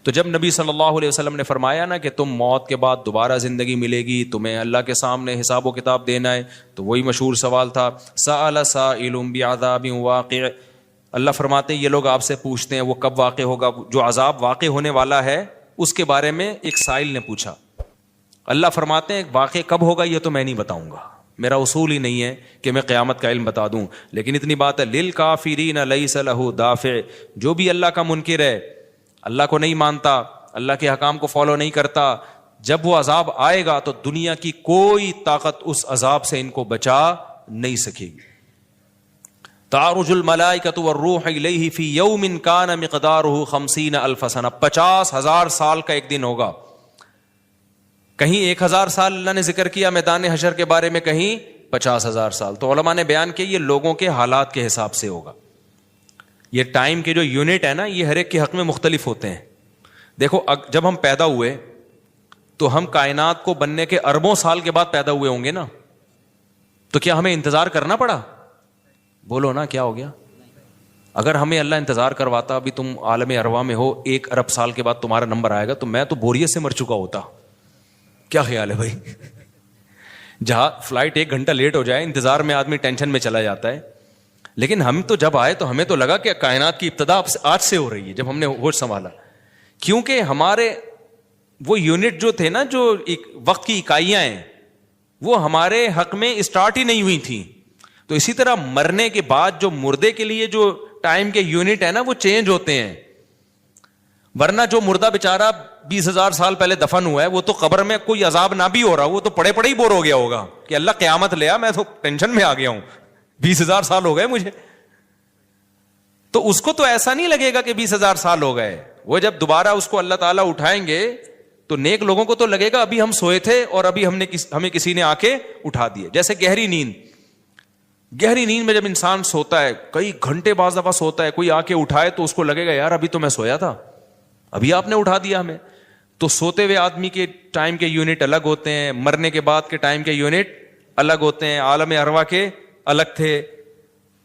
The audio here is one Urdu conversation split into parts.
تو جب نبی صلی اللہ علیہ وسلم نے فرمایا نا کہ تم موت کے بعد دوبارہ زندگی ملے گی, تمہیں اللہ کے سامنے حساب و کتاب دینا ہے, تو وہی مشہور سوال تھا سأل سائل بعذاب واقع. اللہ فرماتے ہیں یہ لوگ آپ سے پوچھتے ہیں وہ کب واقع ہوگا, جو عذاب واقع ہونے والا ہے اس کے بارے میں ایک سائل نے پوچھا. اللہ فرماتے ہیں واقع کب ہوگا یہ تو میں نہیں بتاؤں گا, میرا اصول ہی نہیں ہے کہ میں قیامت کا علم بتا دوں, لیکن اتنی بات ہے للکافرین لیس لہ دافع, جو بھی اللہ کا منکر ہے, اللہ کو نہیں مانتا, اللہ کے حکام کو فالو نہیں کرتا, جب وہ عذاب آئے گا تو دنیا کی کوئی طاقت اس عذاب سے ان کو بچا نہیں سکے گی. تعرج الملائکۃ والروح الیہ فی یوم کان مقدارہ 50,000 سنہ, 50,000 سال کا ایک دن ہوگا. کہیں 1,000 سال اللہ نے ذکر کیا میدان حشر کے بارے میں, کہیں 50,000 سال. تو علماء نے بیان کیا یہ لوگوں کے حالات کے حساب سے ہوگا. یہ ٹائم کے جو یونٹ ہے نا یہ ہر ایک کے حق میں مختلف ہوتے ہیں. دیکھو جب ہم پیدا ہوئے تو ہم کائنات کو بننے کے اربوں سال کے بعد پیدا ہوئے ہوں گے نا, تو کیا ہمیں انتظار کرنا پڑا؟ بولو نا کیا ہو گیا؟ اگر ہمیں اللہ انتظار کرواتا ابھی تم عالم ارواح میں ہو 1 ارب سال کے بعد تمہارا نمبر آئے گا, تو میں تو بوریت سے مر چکا ہوتا. کیا خیال ہے بھائی؟ جہاں فلائٹ 1 گھنٹہ لیٹ ہو جائے انتظار میں آدمی ٹینشن میں چلا جاتا ہے. لیکن ہم تو جب آئے تو ہمیں تو لگا کہ کائنات کی ابتدا آج سے ہو رہی ہے جب ہم نے ہوش سنبھالا, کیونکہ ہمارے وہ یونٹ جو تھے نا, جو وقت کی اکائیاں ہیں, وہ ہمارے حق میں اسٹارٹ ہی نہیں ہوئی تھیں. تو اسی طرح مرنے کے بعد جو مردے کے لیے جو ٹائم کے یونٹ ہے نا وہ چینج ہوتے ہیں. ورنہ جو مردہ بیچارہ 20,000 سال پہلے دفن ہوا ہے وہ تو قبر میں کوئی عذاب نہ بھی ہو رہا, وہ تو پڑے پڑے ہی بور ہو گیا ہوگا کہ اللہ قیامت لے آ, میں تو ٹینشن میں آ گیا ہوں, 20,000 سال ہو گئے مجھے. تو اس کو تو ایسا نہیں لگے گا کہ 20,000 سال ہو گئے. وہ جب دوبارہ اس کو اللہ تعالیٰ اٹھائیں گے تو نیک لوگوں کو تو لگے گا ابھی ہم سوئے تھے اور ابھی ہمیں کسی نے آ کے اٹھا دیے. جیسے گہری نیند میں جب انسان سوتا ہے کئی گھنٹے بعض دفعہ سوتا ہے, کوئی آ کے اٹھائے تو اس کو لگے گا یار ابھی تو میں سویا تھا, ابھی آپ نے اٹھا دیا ہمیں. تو سوتے ہوئے آدمی کے ٹائم کے یونٹ الگ ہوتے ہیں, مرنے کے بعد کے ٹائم کے یونٹ الگ ہوتے ہیں, عالم ارواح کے الگ تھے.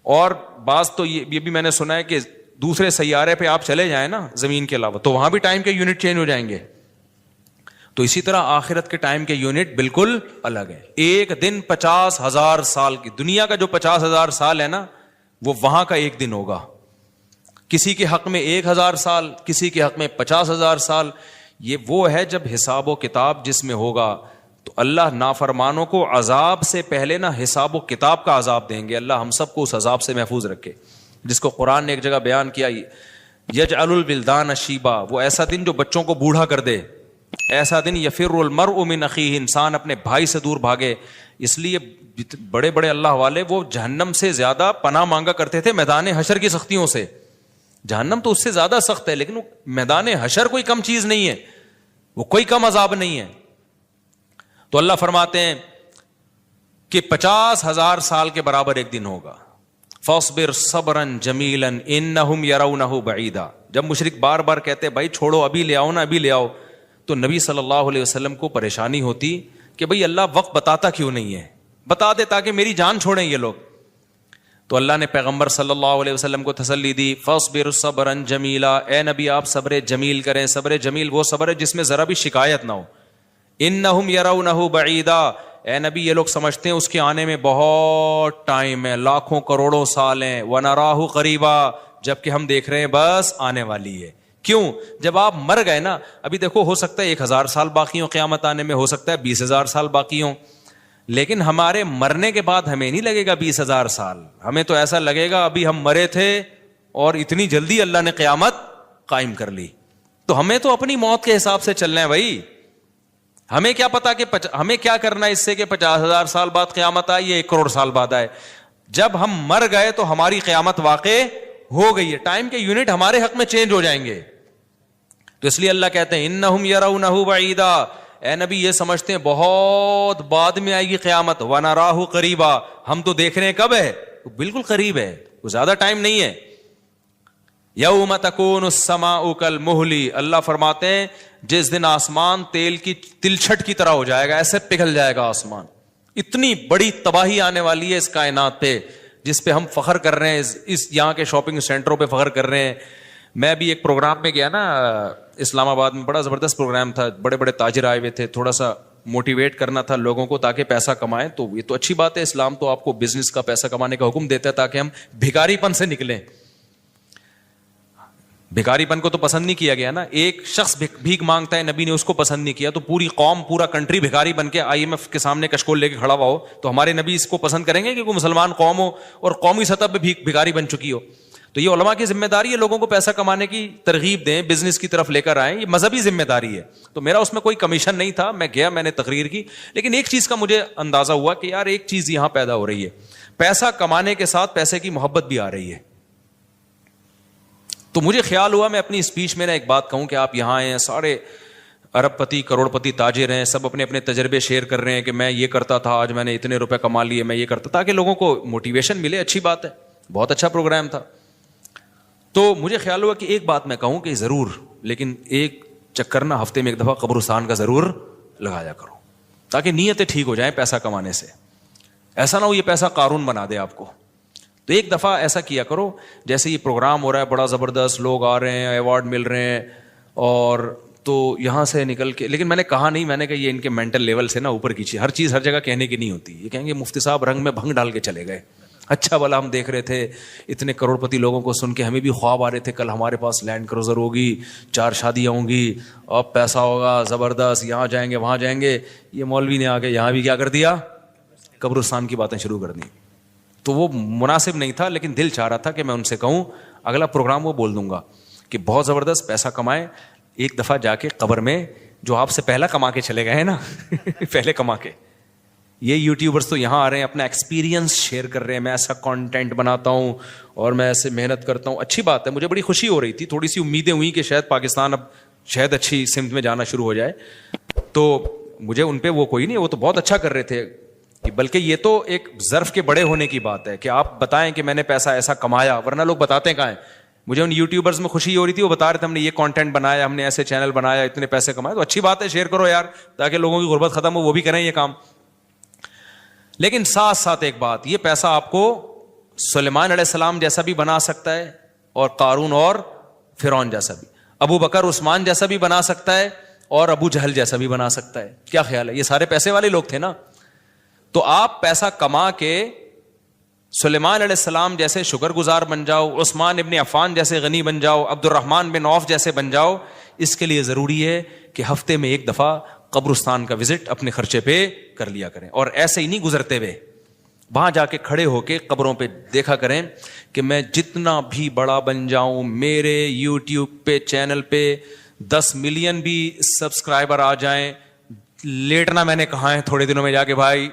اور بعض تو یہ بھی میں نے سنا ہے کہ دوسرے سیارے پہ آپ چلے جائیں نا زمین کے علاوہ تو وہاں بھی ٹائم کے یونٹ چینج ہو جائیں گے. تو اسی طرح آخرت کے ٹائم کے یونٹ بالکل الگ ہے. ایک دن 50,000 سال کی, دنیا کا جو 50,000 سال ہے نا وہ وہاں کا ایک دن ہوگا. کسی کے حق میں 1,000 سال, کسی کے حق میں 50,000 سال. یہ وہ ہے جب حساب و کتاب جس میں ہوگا تو اللہ نافرمانوں کو عذاب سے پہلے نا حساب و کتاب کا عذاب دیں گے. اللہ ہم سب کو اس عذاب سے محفوظ رکھے, جس کو قرآن نے ایک جگہ بیان کیا یجعل الولدان شیبا, وہ ایسا دن جو بچوں کو بوڑھا کر دے, ایسا دن یفر المرء من اخیہ, انسان اپنے بھائی سے دور بھاگے. اس لیے بڑے بڑے اللہ والے وہ جہنم سے زیادہ پناہ مانگا کرتے تھے میدان حشر کی سختیوں سے. جہنم تو اس سے زیادہ سخت ہے, لیکن وہ میدان حشر کوئی کم چیز نہیں ہے, وہ کوئی کم عذاب نہیں ہے. تو اللہ فرماتے ہیں کہ 50,000 سال کے برابر ایک دن ہوگا. فاصبر صبرا جمیلا انہم یرونہ بعیدا. جب مشرک بار بار کہتے بھائی چھوڑو ابھی لے آؤ نا ابھی لے آؤ, تو نبی صلی اللہ علیہ وسلم کو پریشانی ہوتی کہ بھئی اللہ وقت بتاتا کیوں نہیں ہے, بتا دے تاکہ میری جان چھوڑیں یہ لوگ. تو اللہ نے پیغمبر صلی اللہ علیہ وسلم کو تسلی دی, فاصبر صبرا جمیلا, اے نبی آپ صبر جمیل کریں. صبر جمیل وہ صبر ہے جس میں ذرا بھی شکایت نہ ہو. انہم یرونہ بعیدا, اے نبی یہ لوگ سمجھتے ہیں اس کے آنے میں بہت ٹائم ہے, لاکھوں کروڑوں سال ہیں. ونراہ قریبا, جبکہ ہم دیکھ رہے ہیں بس آنے والی ہے. کیوں؟ جب آپ مر گئے نا, ابھی دیکھو ہو سکتا ہے 1,000 سال باقی ہوں قیامت آنے میں, ہو سکتا ہے 20,000 سال باقی ہوں, لیکن ہمارے مرنے کے بعد ہمیں نہیں لگے گا 20,000 سال, ہمیں تو ایسا لگے گا ابھی ہم مرے تھے اور اتنی جلدی اللہ نے قیامت قائم کر لی. تو ہمیں تو اپنی موت کے حساب سے چلنا ہے بھائی. ہمیں کیا پتا کہ ہمیں کیا کرنا ہے اس سے کہ 50,000 سال بعد قیامت آئے یا 1 کروڑ سال بعد آئے. جب ہم مر گئے تو ہماری قیامت واقع ہو گئی ہے, ٹائم کے یونٹ ہمارے حق میں چینج ہو جائیں گے. تو اس لیے اللہ کہتے ہیں انہم یرونہ بعیدا, اے نبی یہ سمجھتے ہیں بہت بعد میں آئے گی قیامت. ونراہ قریبا, ہم تو دیکھ رہے ہیں کب ہے, بالکل قریب ہے, وہ زیادہ ٹائم نہیں ہے. یوم تکون السماء کالمہل, اللہ فرماتے ہیں جس دن آسمان تیل کی تلچھٹ کی طرح ہو جائے گا, ایسے پگھل جائے گا آسمان. اتنی بڑی تباہی آنے والی ہے اس کائنات پہ جس پہ ہم فخر کر رہے ہیں, اس یہاں کے شاپنگ سینٹروں پہ فخر کر رہے ہیں, میں بھی ایک پروگرام میں گیا نا اسلام آباد میں, بڑا زبردست پروگرام تھا, بڑے بڑے تاجر آئے ہوئے تھے, تھوڑا سا موٹیویٹ کرنا تھا لوگوں کو تاکہ پیسہ کمائیں. تو یہ تو اچھی بات ہے, اسلام تو آپ کو بزنس کا پیسہ کمانے کا حکم دیتا ہے تاکہ ہم بھکاری پن سے نکلیں. بھکاری پن کو تو پسند نہیں کیا گیا نا, ایک شخص بھیک مانگتا ہے, نبی نے اس کو پسند نہیں کیا, تو پوری قوم پورا کنٹری بھکاری بن کے IMF کے سامنے کشکول لے کے کھڑا ہوا ہو تو ہمارے نبی اس کو پسند کریں گے کہ کوئی مسلمان قوم ہو اور قومی سطح پہ بھکاری بن چکی ہو؟ تو یہ علماء کی ذمہ داری ہے لوگوں کو پیسہ کمانے کی ترغیب دیں, بزنس کی طرف لے کر آئیں, یہ مذہبی ذمہ داری ہے. تو میرا اس میں کوئی کمیشن نہیں تھا, میں گیا, میں نے تقریر کی, لیکن ایک چیز کا مجھے اندازہ ہوا کہ یار ایک چیز یہاں پیدا ہو رہی ہے, پیسہ کمانے کے ساتھ پیسے کی محبت بھی آ رہی ہے. تو مجھے خیال ہوا میں اپنی اسپیچ میں ایک بات کہوں کہ آپ یہاں آئے ہیں, سارے ارب پتی کروڑ پتی تاجر ہیں, سب اپنے اپنے تجربے شیئر کر رہے ہیں کہ میں یہ کرتا تھا, آج میں نے اتنے روپے کما لیے, میں یہ کرتا, تاکہ لوگوں کو موٹیویشن ملے. اچھی بات ہے, بہت اچھا پروگرام تھا. تو مجھے خیال ہوا کہ ایک بات میں کہوں کہ ضرور, لیکن ایک چکر نہ ہفتے میں ایک دفعہ قبرستان کا ضرور لگایا کرو تاکہ نیتیں ٹھیک ہو جائیں پیسہ کمانے سے. ایسا نہ ہو یہ پیسہ قارون بنا دے آپ کو. تو ایک دفعہ ایسا کیا کرو, جیسے یہ پروگرام ہو رہا ہے بڑا زبردست, لوگ آ رہے ہیں, ایوارڈ مل رہے ہیں, اور تو یہاں سے نکل کے, لیکن میں نے کہا نہیں, میں نے کہا یہ ان کے مینٹل لیول سے نا اوپر کی چیز, ہر چیز ہر جگہ کہنے کی نہیں ہوتی. یہ کہیں گے مفتی صاحب رنگ میں بھنگ ڈال کے چلے گئے, اچھا بھلا ہم دیکھ رہے تھے اتنے کروڑ پتی لوگوں کو سن کے ہمیں بھی خواب آ رہے تھے کل ہمارے پاس لینڈ کروزر ہوگی, 4 شادیاں ہوں گی, اب پیسہ ہوگا زبردست, یہاں جائیں گے وہاں جائیں گے. یہ مولوی نے آ کے یہاں بھی کیا کر دیا, قبرستان کی باتیں شروع کر دیں. تو وہ مناسب نہیں تھا, لیکن دل چاہ رہا تھا کہ میں ان سے کہوں اگلا پروگرام وہ بول دوں گا کہ بہت زبردست پیسہ کمائیں, ایک دفعہ جا کے قبر میں جو آپ سے پہلا کما کے چلے گئے نا پہلے کما کے, یہ یوٹیوبرز تو یہاں آ رہے ہیں اپنا ایکسپیرینس شیئر کر رہے ہیں, میں ایسا کانٹینٹ بناتا ہوں اور میں ایسے محنت کرتا ہوں. اچھی بات ہے, مجھے بڑی خوشی ہو رہی تھی, تھوڑی سی امیدیں ہوئی کہ شاید پاکستان اب شاید اچھی سمت میں جانا شروع ہو جائے. تو مجھے ان پہ وہ کوئی نہیں, وہ تو بہت اچھا کر رہے تھے, بلکہ یہ تو ایک ظرف کے بڑے ہونے کی بات ہے کہ آپ بتائیں کہ میں نے پیسہ ایسا کمایا, ورنہ لوگ بتاتے کہاں ہیں. مجھے ان یوٹیوبرز میں خوشی ہو رہی تھی, وہ بتا رہے تھے ہم نے یہ کانٹینٹ بنایا, ہم نے ایسے چینل بنایا, اتنے پیسے کمائے. تو اچھی بات ہے, شیئر کرو یار تاکہ لوگوں کی غربت ختم ہو, وہ بھی کریں یہ کام. لیکن ساتھ ساتھ ایک بات, یہ پیسہ آپ کو سلیمان علیہ السلام جیسا بھی بنا سکتا ہے, اور قارون اور فرعون جیسا بھی, ابو بکر عثمان جیسا بھی بنا سکتا ہے, اور ابو جہل جیسا بھی بنا سکتا ہے. کیا خیال ہے, یہ سارے پیسے والے لوگ تھے نا. تو آپ پیسہ کما کے سلیمان علیہ السلام جیسے شکر گزار بن جاؤ, عثمان ابن عفان جیسے غنی بن جاؤ, عبد الرحمن بن عوف جیسے بن جاؤ. اس کے لیے ضروری ہے کہ ہفتے میں ایک دفعہ قبرستان کا وزٹ اپنے خرچے پہ کر لیا کریں, اور ایسے ہی نہیں گزرتے ہوئے, وہاں جا کے کھڑے ہو کے قبروں پہ دیکھا کریں کہ میں جتنا بھی بڑا بن جاؤں, میرے یوٹیوب پہ چینل پہ 10 ملین بھی سبسکرائبر آ جائیں, لیٹنا میں نے کہا ہے تھوڑے دنوں میں جا کے بھائی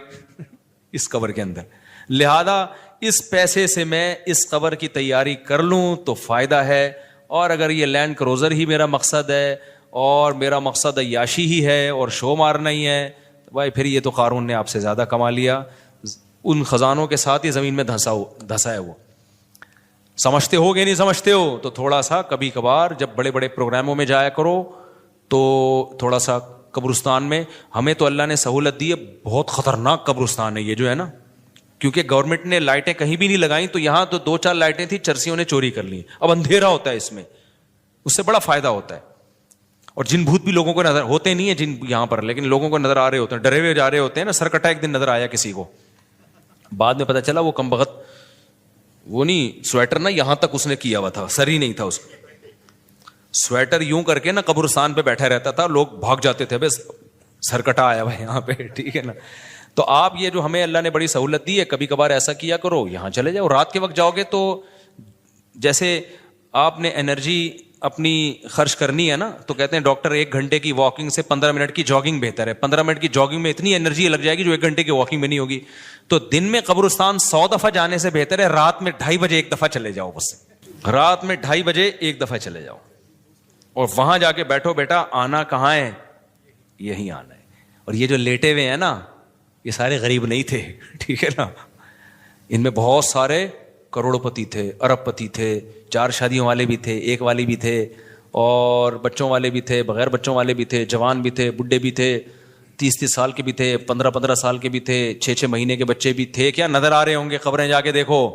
اس قبر کے اندر. لہذا اس پیسے سے میں اس قبر کی تیاری کر لوں تو فائدہ ہے, اور اگر یہ لینڈ کروزر ہی میرا مقصد ہے اور میرا مقصد عیاشی ہی ہے اور شو مارنا ہی ہے, تو بھائی پھر یہ تو قارون نے آپ سے زیادہ کما لیا, ان خزانوں کے ساتھ ہی زمین میں دھسا ہے. وہ سمجھتے ہو کہ نہیں سمجھتے ہو, تو تھوڑا سا کبھی کبھار جب بڑے بڑے پروگراموں میں جایا کرو تو تھوڑا سا قبرستان میں. ہمیں تو اللہ نے سہولت دی ہے, بہت خطرناک قبرستان ہے یہ جو ہے نا, کیونکہ گورنمنٹ نے لائٹیں کہیں بھی نہیں لگائیں, تو یہاں تو 2-4 لائٹیں تھیں, چرسیوں نے چوری کر لی. اب اندھیرا ہوتا ہے اس میں, اس سے بڑا فائدہ ہوتا ہے. اور جن بھوت بھی لوگوں کو نظر ہوتے نہیں ہیں جن یہاں پر, لیکن لوگوں کو نظر آ رہے ہوتے ہیں, ڈرے ہوئے جا رہے ہوتے ہیں نا. سرکٹا ایک دن نظر آیا کسی کو, بعد میں پتا چلا وہ کم بخت وہ نہیں سویٹر نا یہاں تک اس نے کیا ہوا تھا, سر ہی نہیں تھا اس کا, سویٹر یوں کر کے نا قبرستان پہ بیٹھا رہتا تھا, لوگ بھاگ جاتے تھے, بس سرکٹا آیا ہوا یہاں پہ, ٹھیک ہے نا. تو آپ یہ جو ہمیں اللہ نے بڑی سہولت دی ہے, کبھی کبھار ایسا کیا کرو, یہاں چلے جاؤ. رات کے وقت جاؤ گے تو جیسے آپ نے انرجی اپنی خرچ کرنی ہے نا, تو کہتے ہیں ڈاکٹر 1 گھنٹے کی واکنگ سے 15 منٹ کی جاگنگ بہتر ہے. 15 منٹ کی جاگنگ میں اتنی انرجی لگ جائے گی جو 1 گھنٹے کی واکنگ میں نہیں ہوگی. تو دن میں قبرستان 100 دفعہ جانے سے بہتر ہے رات میں 2:30 بجے 1 دفعہ چلے جاؤ. بس رات میں 2:30 بجے 1 دفعہ چلے جاؤ, اور وہاں جا کے بیٹھو, بیٹا آنا کہاں ہے, یہی آنا ہے. اور یہ جو لیٹے ہوئے ہیں نا, یہ سارے غریب نہیں تھے, ٹھیک ہے نا. ان میں بہت سارے کروڑ پتی تھے, ارب پتی تھے, 4 شادیوں والے بھی تھے, 1 والی بھی تھے, اور بچوں والے بھی تھے, بغیر بچوں والے بھی تھے, جوان بھی تھے, بڈھے بھی تھے, 30 سال کے بھی تھے, 15 سال کے بھی تھے, 6 مہینے کے بچے بھی تھے. کیا نظر آ رہے ہوں گے, خبریں جا کے دیکھو.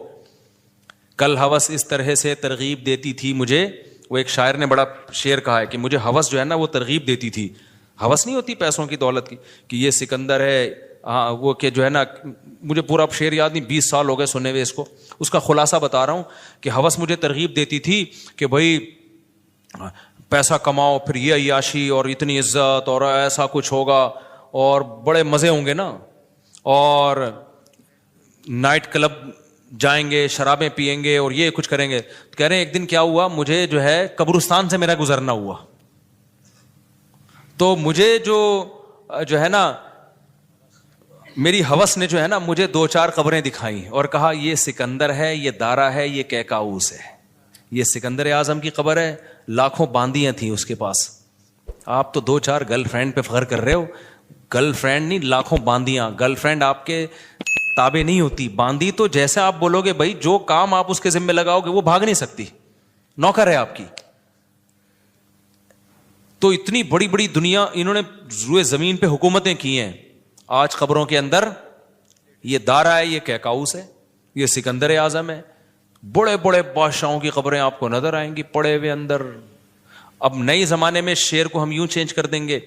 کل ہوس اس طرح سے ترغیب دیتی تھی مجھے, وہ ایک شاعر نے بڑا شعر کہا ہے کہ مجھے ہوس جو ہے نا وہ ترغیب دیتی تھی. ہوس نہیں ہوتی پیسوں کی دولت کی کہ یہ سکندر ہے, ہاں وہ کہ جو ہے نا, مجھے پورا شعر یاد نہیں, 20 سال ہو گئے سنے ہوئے اس کو. اس کا خلاصہ بتا رہا ہوں کہ ہوس مجھے ترغیب دیتی تھی کہ بھائی پیسہ کماؤ, پھر یہ عیاشی اور اتنی عزت اور ایسا کچھ ہوگا اور بڑے مزے ہوں گے نا, اور نائٹ کلب جائیں گے, شرابیں پئیں گے اور یہ کچھ کریں گے. کہہ رہے ہیں ایک دن کیا ہوا, مجھے جو ہے قبرستان سے میرا گزرنا ہوا, تو مجھے جو ہے نا میری ہوس نے جو ہے نا مجھے 2-4 قبریں دکھائیں اور کہا یہ سکندر ہے, یہ دارا ہے, یہ کیکاؤس ہے. یہ سکندر اعظم کی قبر ہے, لاکھوں باندیاں تھیں اس کے پاس. آپ تو 2-4 گرل فرینڈ پہ فخر کر رہے ہو, گرل فرینڈ نہیں لاکھوں باندیاں. گرل فرینڈ آپ کے تابع نہیں ہوتی, باندی تو جیسے آپ بولو گے بھائی جو کام آپ اس کے ذمہ لگاؤ گے وہ بھاگ نہیں سکتی, نوکر ہے آپ کی. تو اتنی بڑی بڑی دنیا انہوں نے روئے زمین پہ حکومتیں کی ہیں. آج قبروں کے اندر یہ دارا ہے, یہ کیکاؤس ہے, یہ سکندر اعظم ہے. بڑے بڑے بادشاہوں کی قبریں آپ کو نظر آئیں گی پڑے ہوئے اندر. اب نئے زمانے میں شعر کو ہم یوں چینج کر دیں گے,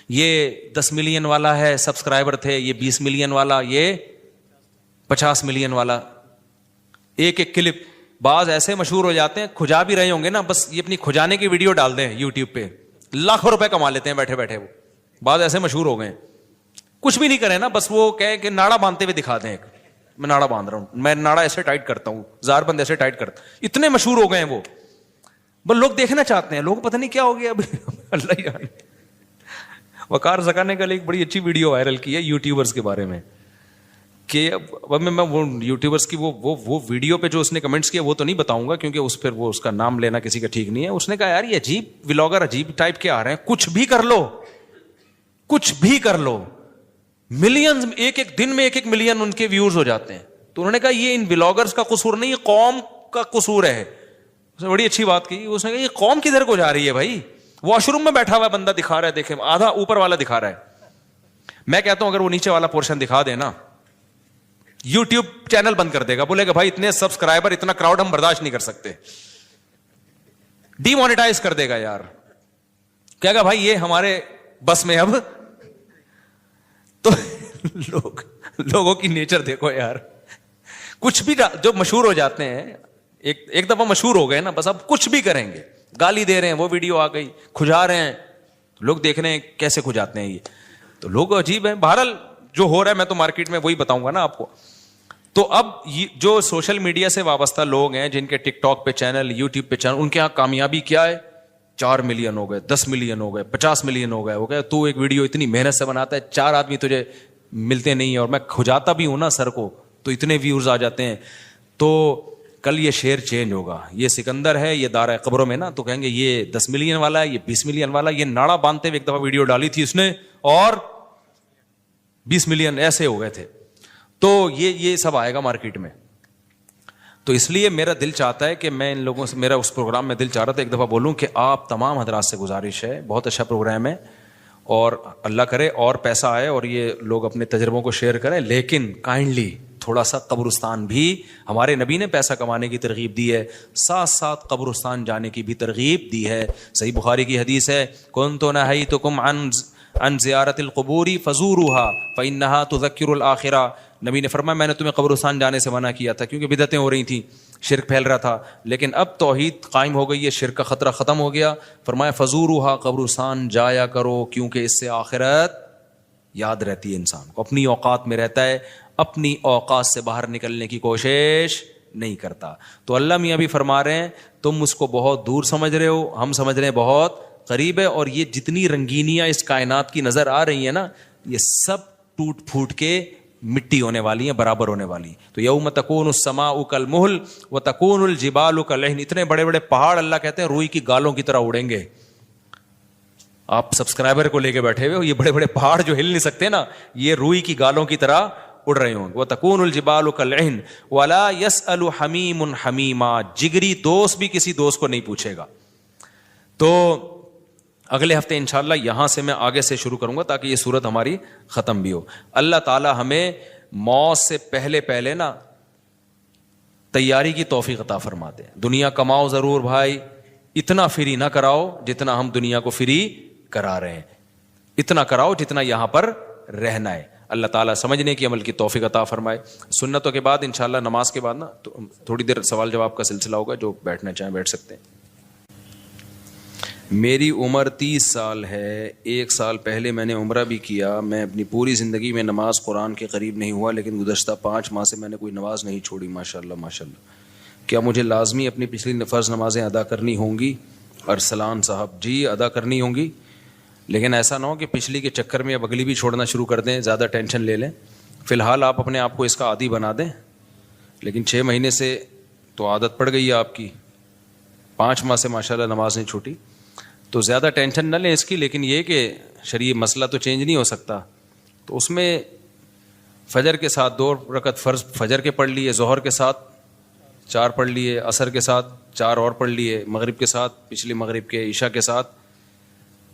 یہ 10 ملین والا ہے سبسکرائبر تھے, یہ 20 ملین والا, یہ 50 ملین والا. ایک ایک کلپ بعض ایسے مشہور ہو جاتے ہیں, کھجا بھی رہے ہوں گے نا, بس یہ اپنی کھجانے کی ویڈیو ڈال دیں یوٹیوب پہ, لاکھوں روپے کما لیتے ہیں بیٹھے بیٹھے. وہ بعض ایسے مشہور ہو گئے, کچھ بھی نہیں کرے نا, بس وہ کہے کہ ناڑا باندھتے ہوئے دکھا دیں, ایک میں ناڑا باندھ رہا ہوں, میں ناڑا ایسے ٹائٹ کرتا ہوں, زار بند ایسے ٹائٹ کرتا. اتنے مشہور ہو گئے ہیں وہ, بس لوگ دیکھنا چاہتے ہیں. لوگ پتہ نہیں کیا ہو گیا اب اللہ جانے. وقار زکا نے کل ایک بڑی اچھی ویڈیو وائرل کی ہے یوٹیوبرز کے بارے میں, کہ اب میں وہ یوٹیوبرز کی وہ ویڈیو پہ جو اس نے کمنٹس کیا وہ تو نہیں بتاؤں گا کیونکہ اس پھر وہ اس کا نام لینا کسی کا ٹھیک نہیں ہے. اس نے کہا یار یہ عجیب ولاگر عجیب ٹائپ کے آ رہے ہیں, کچھ بھی کر لو, کچھ بھی کر لو, ملینز ایک ایک دن میں 1-1 ملین ان کے ویورز ہو جاتے ہیں. تو انہوں نے کہا یہ ان بلاگرز کا قصور نہیں, یہ قوم کا قصور ہے. اس نے بڑی اچھی بات کی, اس نے کہا یہ قوم کدھر کو جا رہی ہے بھائی. واش روم میں بیٹھا ہوا بندہ دکھا رہا ہے, دیکھیں آدھا اوپر والا دکھا رہا ہے. میں کہتا ہوں اگر وہ نیچے والا پورشن دکھا دے نا, یوٹیوب چینل بند کر دے گا, بولے گا بھائی اتنے سبسکرائبر اتنا کراؤڈ ہم برداشت نہیں کر سکتے, ڈی مانیٹائز کر دے گا یار. کہے گا بھائی یہ ہمارے بس میں اب. تو لوگوں کی نیچر دیکھو یار, کچھ بھی جو مشہور ہو جاتے ہیں ایک دفعہ مشہور ہو گئے نا, بس اب کچھ بھی کریں گے. گالی دے رہے ہیں, وہ ویڈیو آ گئی, کھجا رہے ہیں, لوگ دیکھ رہے ہیں کیسے کھجاتے ہیں یہ. تو لوگ عجیب ہیں. بہرحال جو ہو رہا ہے میں تو مارکیٹ میں وہی بتاؤں گا نا آپ کو. تو اب جو سوشل میڈیا سے وابستہ لوگ ہیں جن کے ٹک ٹاک پہ چینل, یوٹیوب پہ چینل, ان کے یہاں کامیابی کیا ہے, 4 ملین ہو گئے, 10 ملین ہو گئے, 50 ملین ہو گئے. وہ کہ تو ایک ویڈیو اتنی محنت سے بناتا ہے, 4 آدمی تجھے ملتے نہیں ہیں, اور میں کھجاتا بھی ہوں نا سر کو, تو اتنے ویورز آ جاتے ہیں. تو کل یہ شعر چینج ہوگا, یہ سکندر ہے, یہ دارا قبروں میں نا, تو کہیں گے یہ 10 ملین والا ہے, یہ 20 ملین والا. یہ ناڑا باندھتے ہوئے ایک دفعہ ویڈیو ڈالی تھی اس نے, اور 20 ملین ایسے ہو گئے تھے. تو یہ سب آئے گا مارکیٹ میں. تو اس لیے میرا دل چاہتا ہے کہ میں ان لوگوں سے, میرا اس پروگرام میں دل چاہ رہا تھا ایک دفعہ بولوں کہ آپ تمام حضرات سے گزارش ہے, بہت اچھا پروگرام ہے, اور اللہ کرے اور پیسہ آئے اور یہ لوگ اپنے تجربوں کو شیئر کریں, لیکن کائنڈلی تھوڑا سا قبرستان بھی, ہمارے نبی نے پیسہ کمانے کی ترغیب دی ہے, ساتھ ساتھ قبرستان جانے کی بھی ترغیب دی ہے. صحیح بخاری کی حدیث ہے, کنت نہیتکم عن زیارت القبور فزوروها فانها تذکر الاخرہ. نبی نے فرمایا میں نے تمہیں قبرستان جانے سے منع کیا تھا کیونکہ بدعتیں ہو رہی تھیں, شرک پھیل رہا تھا, لیکن اب توحید قائم ہو گئی ہے, شرک کا خطرہ ختم ہو گیا. فرمایا فزوروها, قبرستان جایا کرو, کیونکہ اس سے آخرت یاد رہتی ہے, انسان کو اپنی اوقات میں رہتا ہے, اپنی اوقات سے باہر نکلنے کی کوشش نہیں کرتا. تو اللہ میاں بھی فرما رہے ہیں تم اس کو بہت دور سمجھ رہے ہو, ہم سمجھ رہے ہیں بہت قریب ہے. اور یہ جتنی رنگینیاں اس کائنات کی نظر آ رہی ہیں نا, یہ سب ٹوٹ پھوٹ کے مٹی ہونے والی ہیں, برابر ہونے والی ہیں. تو یوم تکون السماء کالمہل وتکون الجبال کالعہن. اتنے بڑے بڑے پہاڑ اللہ کہتے ہیں روئی کی گالوں کی طرح اڑیں گے. آپ سبسکرائبر کو لے کے بیٹھے ہوئے ہو, یہ بڑے بڑے پہاڑ جو ہل نہیں سکتے نا, یہ روئی کی گالوں کی طرح اڑ رہے ہوں. وتکون الجبال کالعہن ولا يسأل حمیم حمیما. جگری دوست بھی کسی دوست کو نہیں پوچھے گا. تو اگلے ہفتے انشاءاللہ یہاں سے میں آگے سے شروع کروں گا تاکہ یہ صورت ہماری ختم بھی ہو. اللہ تعالی ہمیں موت سے پہلے نا تیاری کی توفیق عطا فرما دے. دنیا کماؤ ضرور بھائی, اتنا فری نہ کراؤ جتنا ہم دنیا کو فری کرا رہے ہیں، اتنا کراؤ جتنا یہاں پر رہنا ہے۔ اللہ تعالیٰ سمجھنے کی عمل کی توفیق عطا فرمائے۔ سنتوں کے بعد انشاءاللہ نماز کے بعد نا تھوڑی دیر سوال جواب کا سلسلہ ہوگا، جو بیٹھنا چاہیں بیٹھ سکتے ہیں۔ میری عمر 30 سال ہے، 1 سال پہلے میں نے عمرہ بھی کیا۔ میں اپنی پوری زندگی میں نماز قرآن کے قریب نہیں ہوا، لیکن گزشتہ 5 ماہ سے میں نے کوئی نماز نہیں چھوڑی۔ ماشاءاللہ ماشاءاللہ۔ کیا مجھے لازمی اپنی پچھلی فرض نمازیں ادا کرنی ہوں گی؟ ارسلان صاحب جی ادا کرنی ہوں گی، لیکن ایسا نہ ہو کہ پچھلی کے چکر میں اب اگلی بھی چھوڑنا شروع کر دیں، زیادہ ٹینشن لے لیں۔ فی الحال آپ اپنے آپ کو اس کا عادی بنا دیں، لیکن 6 مہینے سے تو عادت پڑ گئی ہے آپ کی، 5 ماہ سے ماشاءاللہ نماز نہیں چھوٹی، تو زیادہ ٹینشن نہ لیں اس کی۔ لیکن یہ کہ شرعی مسئلہ تو چینج نہیں ہو سکتا، تو اس میں فجر کے ساتھ 2 رکعت فرض فجر کے پڑھ لیے، ظہر کے ساتھ 4 پڑھ لیے، عصر کے ساتھ 4 اور پڑھ لیے، مغرب کے ساتھ پچھلی مغرب کے، عشاء کے ساتھ،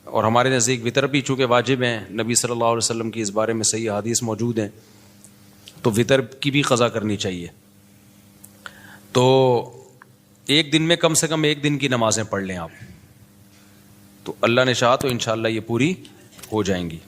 اور ہمارے نزدیک وطر بھی چونکہ واجب ہیں، نبی صلی اللہ علیہ وسلم کی اس بارے میں صحیح حدیث موجود ہیں، تو وطر کی بھی قضا کرنی چاہیے۔ تو ایک دن میں کم سے کم 1 دن کی نمازیں پڑھ لیں آپ، تو اللہ نے چاہا تو انشاءاللہ یہ پوری ہو جائیں گی۔